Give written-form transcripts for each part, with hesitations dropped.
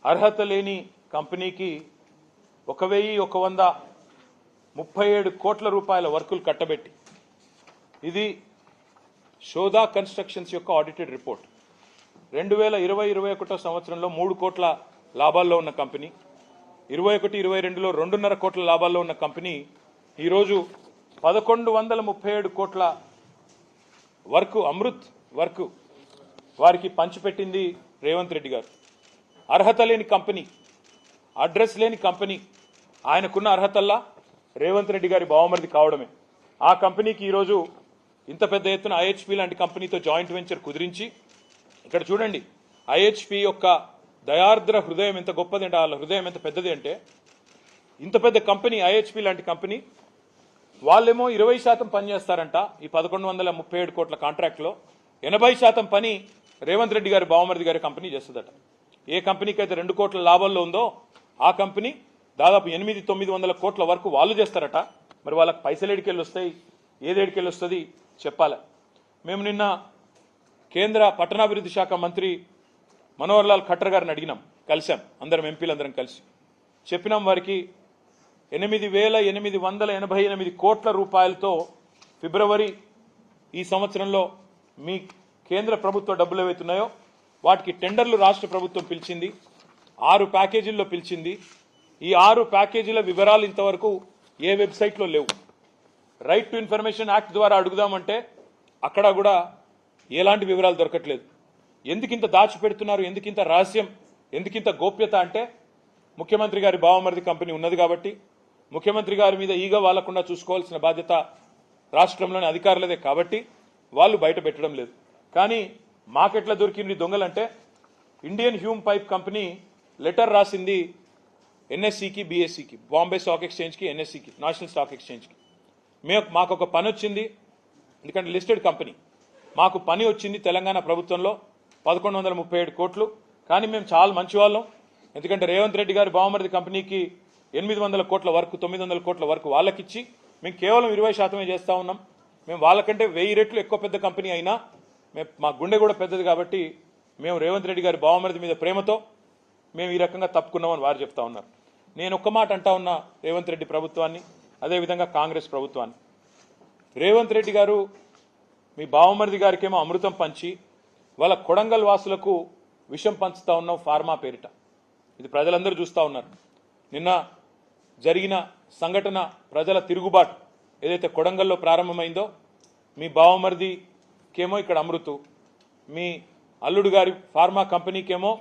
అర్హత లేని కంపెనీకి 1137 కోట్ల రూపాయల వర్కులు కట్టబెట్టి ఇది షోదా కన్స్ట్రక్షన్స్ యొక్క ఆడిటెడ్ రిపోర్ట్ 2020-21 సంవత్సరంలో 3 కోట్ల లాభాల్లో ఉన్న కంపెనీ 21-22లో 2.5 కోట్ల లాభాల్లో ఉన్న కంపెనీ ఈ రోజు 1137 కోట్ల వర్క్ అమృత్ వర్క్ వారికి పంచిపెట్టింది రేవంత్ రెడ్డి గారు. అర్హత లేని కంపెనీ, అడ్రస్ లేని కంపెనీ, ఆయనకున్న అర్హతల్లా రేవంత్ రెడ్డి గారి బావమరిది కావడమే. ఆ కంపెనీకి ఈరోజు ఇంత పెద్ద ఎత్తున ఐహెచ్పి లాంటి కంపెనీతో జాయింట్ వెంచర్ కుదిరించి, ఇక్కడ చూడండి ఐహెచ్పి యొక్క దయార్ద్ర హృదయం ఎంత గొప్పది అంటే, వాళ్ళ హృదయం ఎంత పెద్దది అంటే, ఇంత పెద్ద కంపెనీ ఐహెచ్పి లాంటి కంపెనీ వాళ్ళేమో 20% పని చేస్తారంట. ఈ 1137 కోట్ల కాంట్రాక్ట్లో 80% పని రేవంత్ రెడ్డి గారి బావమరిది గారి కంపెనీ చేస్తుందట. ఏ కంపెనీకి అయితే 2 కోట్ల లాభాల్లో ఉందో ఆ కంపెనీ దాదాపు 800-900 కోట్ల వరకు వాళ్ళు చేస్తారట. మరి వాళ్ళకి పైసలు ఏడికెళ్ళి వస్తాయి, ఏదేడికెళ్ళి వస్తుంది చెప్పాలి. మేము నిన్న కేంద్ర పట్టణాభివృద్ధి శాఖ మంత్రి మనోహర్ లాల్ ఖట్టర్ గారిని అడిగినాం, కలిసాం, అందరం ఎంపీలందరం కలిసి చెప్పినాం వారికి 8,888 కోట్ల రూపాయలతో ఫిబ్రవరి ఈ సంవత్సరంలో మీ కేంద్ర ప్రభుత్వ డబ్బులు ఏవైతున్నాయో వాటికి టెండర్లు రాష్ట్ర ప్రభుత్వం పిలిచింది. 6 ప్యాకేజీల్లో పిలిచింది. ఈ 6 ప్యాకేజీల వివరాలు ఇంతవరకు ఏ వెబ్సైట్లో లేవు. రైట్ టు ఇన్ఫర్మేషన్ యాక్ట్ ద్వారా అడుగుదామంటే అక్కడ కూడా ఎలాంటి వివరాలు దొరకట్లేదు. ఎందుకింత దాచిపెడుతున్నారు, ఎందుకింత రహస్యం, ఎందుకింత గోప్యత అంటే ముఖ్యమంత్రి గారి బావమరిది కంపెనీ ఉన్నది కాబట్టి, ముఖ్యమంత్రి గారి మీద ఈగ వాలకుండా చూసుకోవాల్సిన బాధ్యత రాష్ట్రంలోని అధికారులదే కాబట్టి వాళ్ళు బయట పెట్టడం లేదు. కానీ మాకెట్లా దొరికింది దొంగలంటే, Indian Hume pipe company letter రాసింది ఎన్ఎస్సికి, బిఎస్సికి, బాంబే స్టాక్ ఎక్స్చేంజ్కి, ఎన్ఎస్సికి, నేషనల్ స్టాక్ ఎక్స్చేంజ్కి. మాకు ఒక పని వచ్చింది, ఎందుకంటే లిస్టెడ్ కంపెనీ, మాకు పని వచ్చింది తెలంగాణ ప్రభుత్వంలో 1137 కోట్లు. కానీ మేము చాలా మంచి వాళ్ళం, ఎందుకంటే రేవంత్ రెడ్డి గారి బావమరిది కంపెనీకి 800 కోట్ల వరకు, 900 కోట్ల వరకు వాళ్ళకిచ్చి మేము కేవలం 20% చేస్తూ ఉన్నాం. మేము వాళ్ళకంటే 1000 రెట్లు ఎక్కువ పెద్ద కంపెనీ అయినా మా గుండె కూడా పెద్దది కాబట్టి మేము రేవంత్ రెడ్డి గారి బావమరిది మీద ప్రేమతో మేము ఈ రకంగా తప్పుకున్నామని వారు చెప్తా ఉన్నారు. నేను ఒక్క మాట అంటా ఉన్నా రేవంత్ రెడ్డి ప్రభుత్వాన్ని, అదేవిధంగా కాంగ్రెస్ ప్రభుత్వాన్ని. రేవంత్ రెడ్డి గారు మీ బావమరిది గారికేమో అమృతం పంచి వాళ్ళ కొడంగల్ వాసులకు విషం పంచుతా ఉన్నాం ఫార్మా పేరిట. ఇది ప్రజలందరూ చూస్తూ ఉన్నారు. నిన్న జరిగిన సంఘటన, ప్రజల తిరుగుబాటు ఏదైతే కొడంగల్లో ప్రారంభమైందో, మీ బావమరిదికేమో ఇక్కడ అమృతు, మీ అల్లుడు గారి ఫార్మా కంపెనీకేమో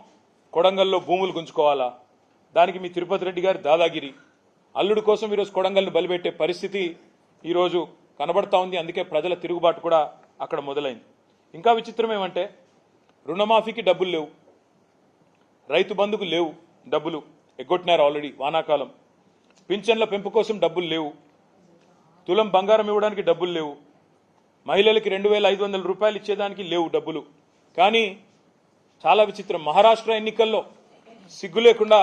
కొడంగల్లో భూములు గుంజుకోవాలా, దానికి మీ తిరుపతి రెడ్డి గారి దాదాగిరి, అల్లుడు కోసం ఈరోజు కొడంగల్ని బలిపెట్టే పరిస్థితి ఈరోజు కనబడతా ఉంది. అందుకే ప్రజల తిరుగుబాటు కూడా అక్కడ మొదలైంది. ఇంకా విచిత్రం ఏమంటే, రుణమాఫీకి డబ్బులు లేవు, రైతు బంధుకు లేవు, డబ్బులు ఎగ్గొట్టినారు ఆల్రెడీ వానాకాలం, పింఛన్ల పెంపు కోసం డబ్బులు లేవు, తులం బంగారం ఇవ్వడానికి డబ్బులు లేవు, మహిళలకి 2,500 రూపాయలు ఇచ్చేదానికి లేవు డబ్బులు. కానీ చాలా విచిత్రం, మహారాష్ట్ర ఎన్నికల్లో సిగ్గు లేకుండా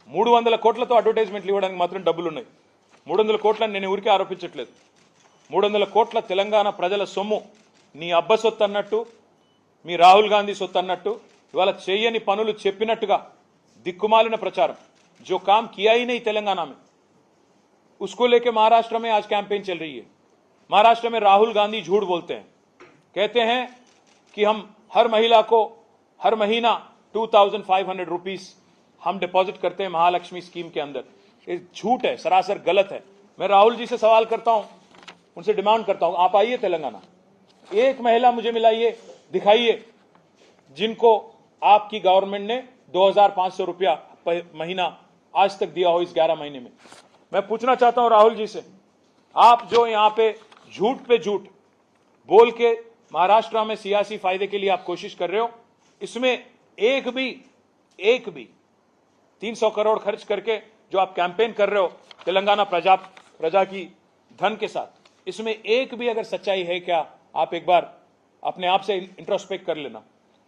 300 కోట్లతో అడ్వర్టైజ్మెంట్లు ఇవ్వడానికి మాత్రం డబ్బులు ఉన్నాయి. 300 కోట్లని నేను ఊరికే ఆరోపించట్లేదు. 300 కోట్ల తెలంగాణ ప్రజల సొమ్ము నీ అబ్బ సొత్తు అన్నట్టు, మీ రాహుల్ గాంధీ సొత్తు అన్నట్టు, ఇవాళ చేయని పనులు చెప్పినట్టుగా दिक्कुमालिन प्रचार जो काम किया ही नहीं तेलंगाना में, उसको लेके महाराष्ट्र में आज कैंपेन चल रही है. महाराष्ट्र में राहुल गांधी झूठ बोलते हैं, कहते हैं कि हम हर महिला को हर महीना 2,500 रुपीस हम डिपॉजिट करते हैं महालक्ष्मी स्कीम के अंदर. ये झूठ है, सरासर गलत है. मैं राहुल जी से सवाल करता हूं, उनसे डिमांड करता हूं, आप आइए तेलंगाना, एक महिला मुझे मिलाइए, दिखाइए जिनको आपकी गवर्नमेंट ने 2,500 रुपया महीना आज तक दिया हो इस 11 महीने में. मैं पूछना चाहता हूं राहुल जी से, आप जो यहां पे झूठ बोल के महाराष्ट्र में सियासी फायदे के लिए आप कोशिश कर रहे हो, इसमें एक भी 300 करोड़ खर्च करके जो आप कैंपेन कर रहे हो तेलंगाना प्रजा की धन के साथ, इसमें एक भी अगर सच्चाई है क्या, आप एक बार अपने आप से इंट्रोस्पेक्ट कर लेना.